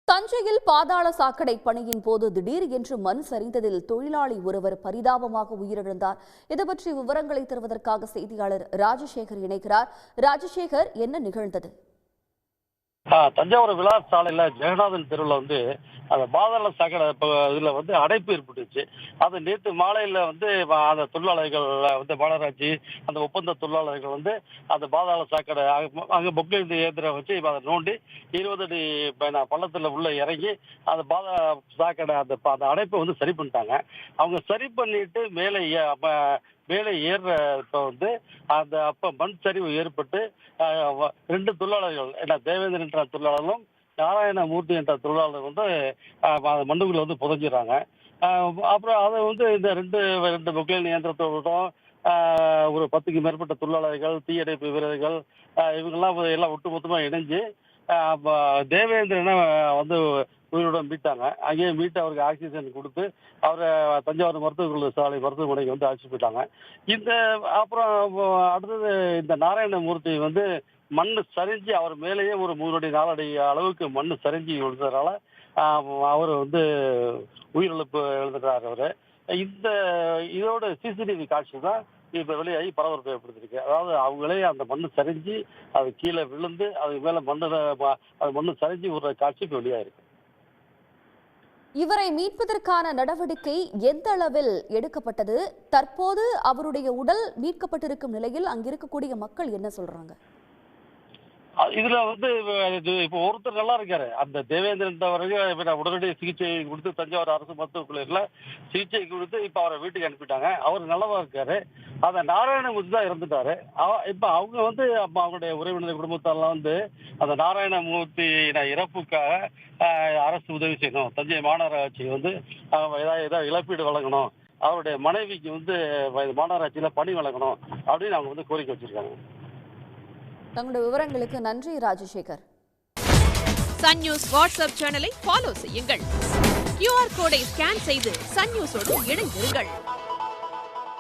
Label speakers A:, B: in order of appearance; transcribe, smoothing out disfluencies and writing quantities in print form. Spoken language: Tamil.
A: தஞ்சையில் பாதாள சாக்கடை பணியின் போது திடீர் என்று மண் சரிந்ததில் தொழிலாளி ஒருவர் பரிதாபமாக உயிரிழந்தார். இது பற்றி விவரங்களை தருவதற்காக செய்தியாளர் ராஜசேகர் இணைக்கிறார். ராஜசேகர், என்ன நிகழ்ந்தது?
B: தஞ்சாவூர் விலாஸ் சாலையில ஜெகநாதன் தெருவில் அந்த பாதாள சாக்கடை இதுல அடைப்பு ஏற்பட்டுச்சு. அது நேற்று மாலையில அந்த தொழிலாளர்கள் மாநகராட்சி அந்த ஒப்பந்த தொழிலாளர்கள் அந்த பாதாள சாக்கடை அங்க பொக்லைன் இயந்திரம் வச்சு அதை நோண்டி 20 அடி பள்ளத்துல உள்ள இறங்கி அந்த பாதாள சாக்கடை அந்த அடைப்பை சரி பண்ணிட்டாங்க. அவங்க சரி பண்ணிட்டு மேலே ஏறுறப்ப அந்த அப்ப மண் சரிவு ஏற்பட்டு 2 தொழிலாளர்கள், தேவேந்திரன் என்ற தொழிலாளரும் நாராயணமூர்த்தி என்ற தொழிலாளர் மண்ணுக்குள்ள புதைஞ்சிடறாங்க. அப்புறம் அதை இந்த ரெண்டு பொக்லைன் இயந்திரத்தோடும் ஒரு 10க்கு மேற்பட்ட தொழிலாளர்கள், தீயணைப்பு வீரர்கள், இவங்கெல்லாம் எல்லாம் ஒட்டுமொத்தமாக இணைஞ்சு தேவேந்திரனை உயிரோட மீட்டாங்க. அங்கேயே மீட்டு அவருக்கு ஆக்சிஜன் கொடுத்து அவரை தஞ்சாவூர் மருத்துவமனைக்கு அழைச்சிட்டு போயிட்டாங்க. அப்புறம் அடுத்தது இந்த நாராயணமூர்த்தி மண் சரிஞ்சு அவர் மேலேயே ஒரு 3 அடி 4 அடி அளவுக்கு மண் சரிஞ்சு விழுந்ததுனால அவர் உயிரிழப்பு எழுதுறாரு. அவரு இதோட சிசிடிவி காட்சி தான் இப்ப வெளியாகி பரபரப்பு ஏற்படுத்திருக்கு. அதாவது அவங்களே அந்த மண்ணு சரிஞ்சு அது கீழே விழுந்து அதுக்கு மேல மண்ணு சரிஞ்சு விடுற காட்சி இப்ப வெளியாயிருக்கு.
A: இவரை மீட்பதற்கான நடவடிக்கை எந்த அளவில் எடுக்கப்பட்டது? தற்போது அவருடைய உடல் மீட்கப்பட்டிருக்கும் நிலையில் அங்கிருக்கக்கூடிய மக்கள் என்ன சொல்றாங்க?
B: இதுல இப்போ ஒருத்தர் நல்லா இருக்காரு. அந்த தேவேந்திரன் தவறுக்கு உடனடி சிகிச்சை கொடுத்து தஞ்சாவூர் அரசு மருத்துவக்குழுல சிகிச்சை கொடுத்து இப்ப அவரை வீட்டுக்கு அனுப்பிட்டாங்க. அவர் நல்லவா இருக்காரு. அந்த நாராயணமூர்த்தி தான் இறந்துட்டாரு. இப்ப அவங்க அவங்களுடைய உறவினர் குடும்பத்தாரெல்லாம் அந்த நாராயணமூர்த்தி இறப்புக்காக அரசு உதவி செய்யணும், தஞ்சை மாநகராட்சி ஏதாவது இழப்பீடு வழங்கணும், அவருடைய மனைவிக்கு மாநகராட்சியில பணி வழங்கணும் அப்படின்னு அவங்க கோரிக்கை வச்சிருக்காங்க.
A: தங்களுடைய விவரங்களுக்கு நன்றி ராஜசேகர்.
C: சன் நியூஸ் வாட்ஸ்அப் சேனலை ஃபாலோ செய்யுங்கள். QR கோடை ஸ்கேன் செய்து சன் நியூஸோடு இணைந்திருங்கள்.